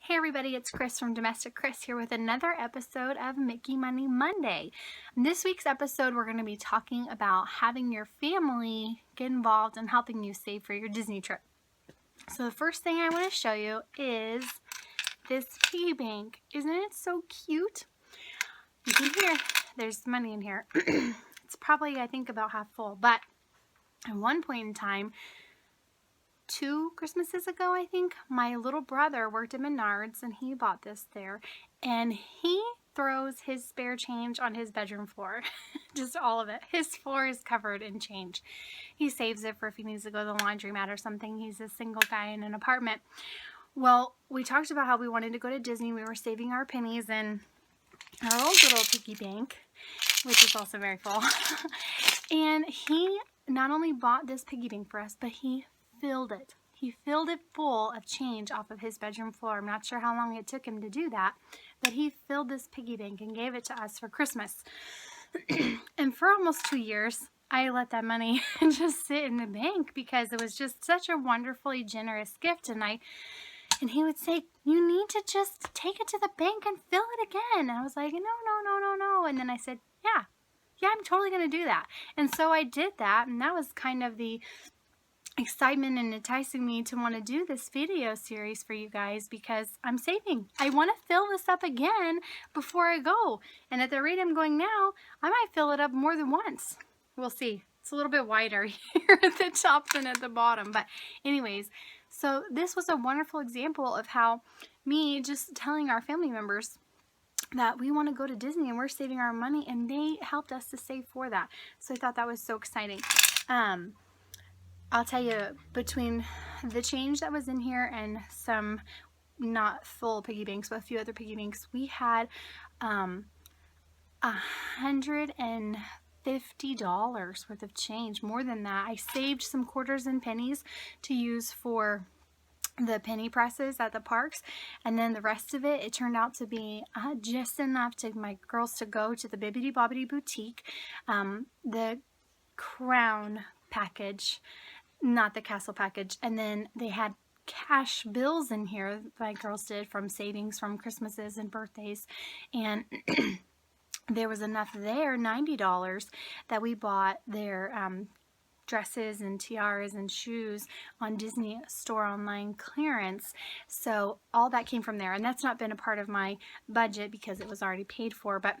Hey everybody, it's Chris from Domestic Chris here with another episode of Mickey Money Monday. In this week's episode, we're going to be talking about having your family get involved in helping you save for your Disney trip. So the first thing I want to show you is this piggy bank. Isn't it so cute? You can hear there's money in here. It's probably, I think, about half full, but at one point in time, 2 Christmases ago, I think, my little brother worked at Menards and he bought this there, and he throws his spare change on his bedroom floor. Just all of it. His floor is covered in change. He saves it for if he needs to go to the laundromat or something. He's a single guy in an apartment. Well, we talked about how we wanted to go to Disney. We were saving our pennies in our old little piggy bank, which is also very full. And he not only bought this piggy bank for us, but he filled it. He filled it full of change off of his bedroom floor. I'm not sure how long it took him to do that, but he filled this piggy bank and gave it to us for Christmas. And for almost 2 years, I let that money just sit in the bank because it was just such a wonderfully generous gift. And he would say, you need to just take it to the bank and fill it again. And I was like, no. And then I said, yeah, I'm totally going to do that. And so I did that. And that was kind of the excitement and enticing me to want to do this video series for you guys, because I'm saving. I want to fill this up again before I go. And at the rate I'm going now, I might fill it up more than once. We'll see. It's a little bit wider here at the top than at the bottom. But anyways, so this was a wonderful example of how me just telling our family members that we want to go to Disney and we're saving our money, and they helped us to save for that. So I thought that was so exciting. I'll tell you, between the change that was in here and some not full piggy banks, but a few other piggy banks, we had $150 worth of change, more than that. I saved some quarters and pennies to use for the penny presses at the parks, and then the rest of it turned out to be just enough to my girls to go to the Bibbidi Bobbidi Boutique, the Crown package, not the Castle package, and then they had cash bills in here my girls did from savings from Christmases and birthdays, and there was enough there, $90, that we bought their dresses and tiaras and shoes on Disney Store online clearance. So all that came from there, and that's not been a part of my budget because it was already paid for. But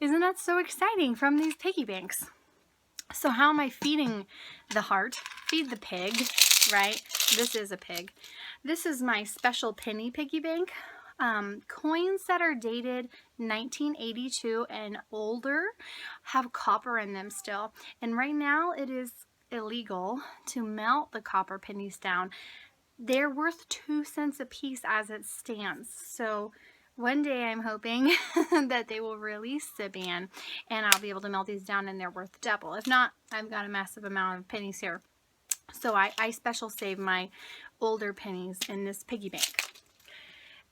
isn't that so exciting from these piggy banks? So how am I feeding the heart? Feed the pig, right? This is a pig. This is my special penny piggy bank. Coins that are dated 1982 and older have copper in them still. And right now it is illegal to melt the copper pennies down. They're worth 2 cents a piece as it stands. So one day I'm hoping that they will release the ban and I'll be able to melt these down and they're worth double. If not, I've got a massive amount of pennies here. So I special save my older pennies in this piggy bank.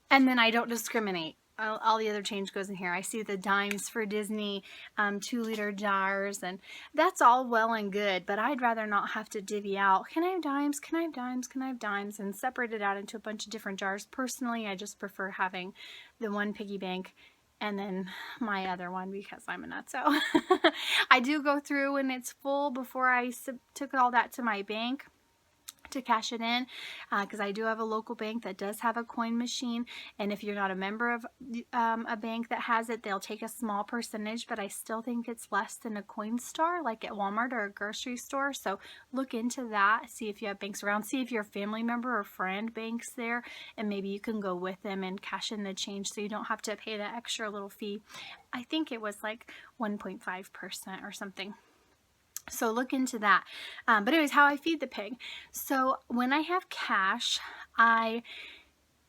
And then I don't discriminate. All the other change goes in here. I see the dimes for Disney, 2-liter jars, and that's all well and good, but I'd rather not have to divvy out, can I have dimes, can I have dimes, can I have dimes, and separate it out into a bunch of different jars. Personally, I just prefer having the one piggy bank and then my other one because I'm a nutso. I do go through when it's full before I took all that to my bank to cash it in, because I do have a local bank that does have a coin machine, and if you're not a member of a bank that has it, they'll take a small percentage, but I still think it's less than a coin store like at Walmart or a grocery store. So look into that, see if you have banks around, see if your family member or friend banks there, and maybe you can go with them and cash in the change so you don't have to pay that extra little fee. I think it was like 1.5% or something. So look into that. But anyways, how I feed the pig. So when I have cash, I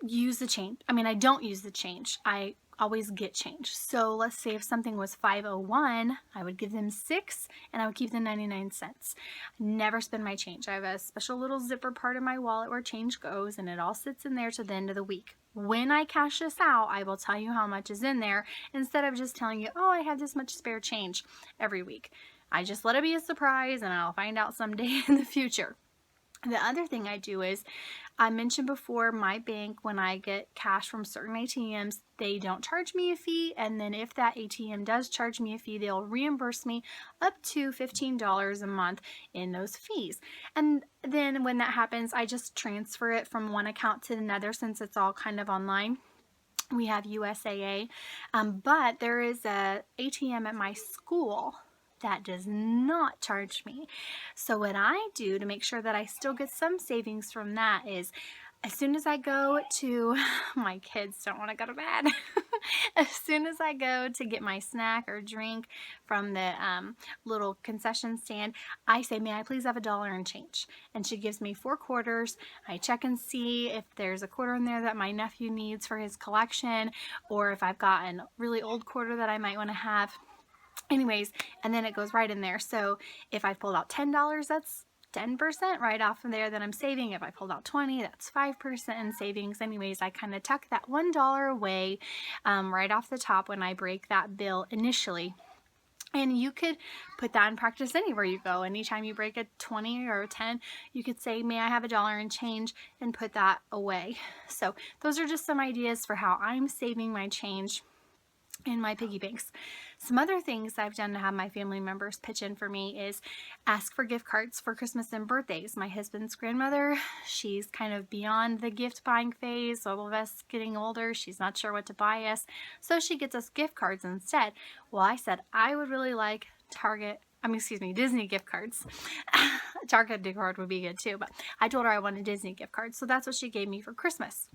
use the change. I mean, I don't use the change. I always get change. So let's say if something was $5.01, I would give them 6 and I would keep the 99 cents. Never spend my change. I have a special little zipper part of my wallet where change goes, and it all sits in there to the end of the week. When I cash this out, I will tell you how much is in there instead of just telling you, oh, I have this much spare change every week. I just let it be a surprise and I'll find out someday in the future. The other thing I do is, I mentioned before, my bank, when I get cash from certain ATMs, they don't charge me a fee. And then if that ATM does charge me a fee, they'll reimburse me up to $15 a month in those fees. And then when that happens, I just transfer it from one account to another, since it's all kind of online. We have USAA, but there is a ATM at my school that does not charge me. So what I do to make sure that I still get some savings from that is, as soon as I go to, my kids don't want to go to bed. As soon as I go to get my snack or drink from the little concession stand, I say, may I please have $1 and change? And she gives me 4 quarters. I check and see if there's a quarter in there that my nephew needs for his collection, or if I've got a really old quarter that I might want to have. Anyways, and then it goes right in there. So if I pulled out $10, that's 10% right off of there that I'm saving. If I pulled out 20, that's 5% in savings. Anyways, I kind of tuck that $1 away right off the top when I break that bill initially. And you could put that in practice anywhere you go. Anytime you break a 20 or a 10, you could say, may I have $1 and change, and put that away. So those are just some ideas for how I'm saving my change in my piggy banks. Some other things I've done to have my family members pitch in for me is ask for gift cards for Christmas and birthdays. My husband's grandmother, she's kind of beyond the gift buying phase. All of us getting older, she's not sure what to buy us, so she gets us gift cards instead. Well, I said I would really like Disney gift cards. Target gift card would be good too, but I told her I wanted Disney gift cards, so that's what she gave me for Christmas.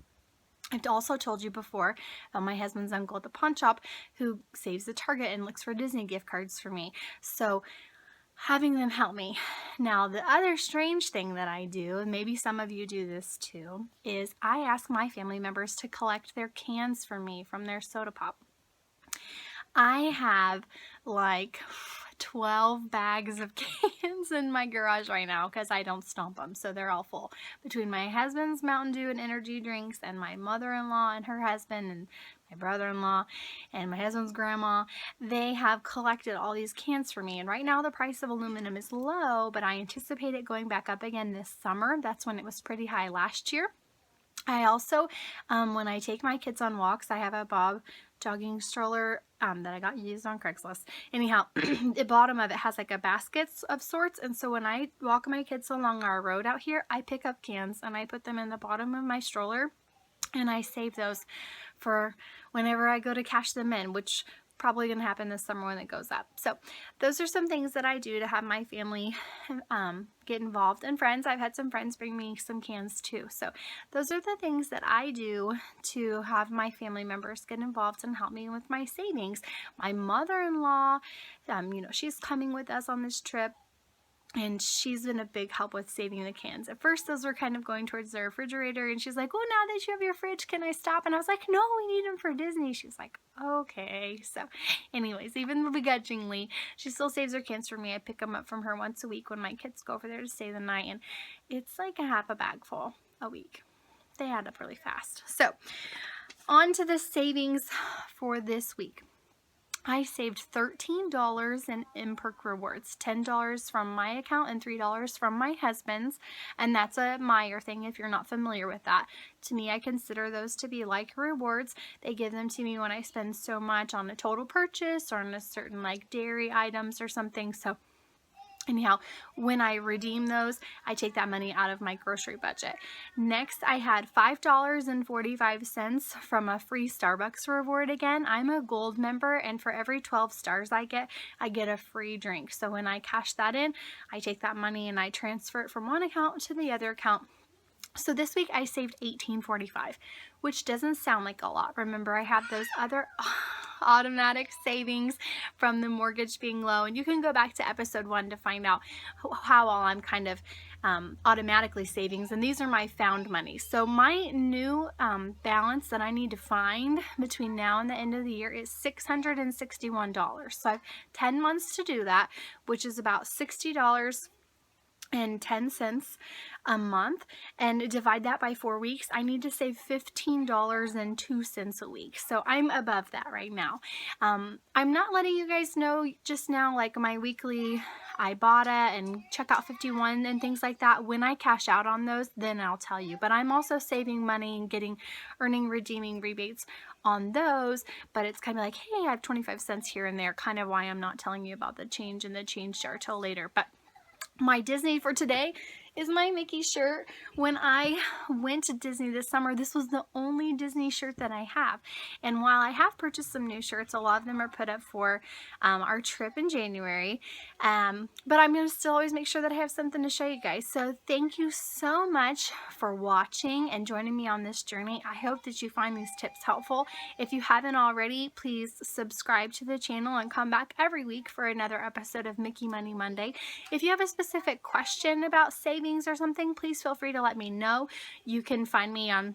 I've also told you before about my husband's uncle at the pawn shop who saves the Target and looks for Disney gift cards for me. So having them help me. Now, the other strange thing that I do, and maybe some of you do this too, is I ask my family members to collect their cans for me from their soda pop. I have like 12 bags of cans in my garage right now because I don't stomp them, so they're all full. Between my husband's Mountain Dew and energy drinks, and my mother-in-law and her husband, and my brother-in-law and my husband's grandma, they have collected all these cans for me. And right now the price of aluminum is low, but I anticipate it going back up again this summer. That's when it was pretty high last year. I also, when I take my kids on walks, I have a Bob jogging stroller that I got used on Craigslist. Anyhow, the bottom of it has like a basket of sorts, and so when I walk my kids along our road out here, I pick up cans and I put them in the bottom of my stroller, and I save those for whenever I go to cash them in, which probably going to happen this summer when it goes up. So those are some things that I do to have my family get involved. And friends, I've had some friends bring me some cans too. So those are the things that I do to have my family members get involved and help me with my savings. My mother-in-law, she's coming with us on this trip, and she's been a big help with saving the cans. At first, those were kind of going towards the refrigerator, and she's like, oh, now that you have your fridge, can I stop? And I was like, no, we need them for Disney. She's like, okay. So anyways, even begrudgingly, she still saves her cans for me. I pick them up from her once a week when my kids go over there to stay the night, and it's like a half a bag full a week. They add up really fast. So on to the savings for this week. I saved $13 in in-perk rewards, $10 from my account and $3 from my husband's, and that's a Meijer thing if you're not familiar with that. To me, I consider those to be like rewards. They give them to me when I spend so much on a total purchase or on a certain like dairy items or something. So anyhow, when I redeem those, I take that money out of my grocery budget. Next, I had $5.45 from a free Starbucks reward again. I'm a gold member, and for every 12 stars I get a free drink. So when I cash that in, I take that money and I transfer it from one account to the other account. So this week I saved $18.45, which doesn't sound like a lot. Remember, I have those other automatic savings from the mortgage being low, and you can go back to episode 1 to find out how all I'm kind of automatically savings, and these are my found money. So my new balance that I need to find between now and the end of the year is $661. So I have 10 months to do that, which is about $60 a month and divide that by 4 weeks, I need to save $15.02 a week. So I'm above that right now. I'm not letting you guys know just now like my weekly Ibotta and Checkout 51 and things like that. When I cash out on those, then I'll tell you. But I'm also saving money and earning redeeming rebates on those, but it's kind of like, hey, I have 25 cents here and there, kind of why I'm not telling you about the change in the change jar till later. But my Disney for today is my Mickey shirt. When I went to Disney this summer, this was the only Disney shirt that I have. And while I have purchased some new shirts, a lot of them are put up for our trip in January. But I'm going to still always make sure that I have something to show you guys. So thank you so much for watching and joining me on this journey. I hope that you find these tips helpful. If you haven't already, please subscribe to the channel and come back every week for another episode of Mickey Money Monday. If you have a specific question about savings or something, please feel free to let me know. You can find me on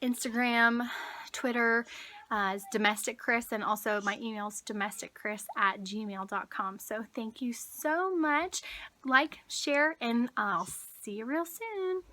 Instagram, Twitter, as Domestic Chris, and also my email is domesticchris@gmail.com. So thank you so much. Like, share, and I'll see you real soon.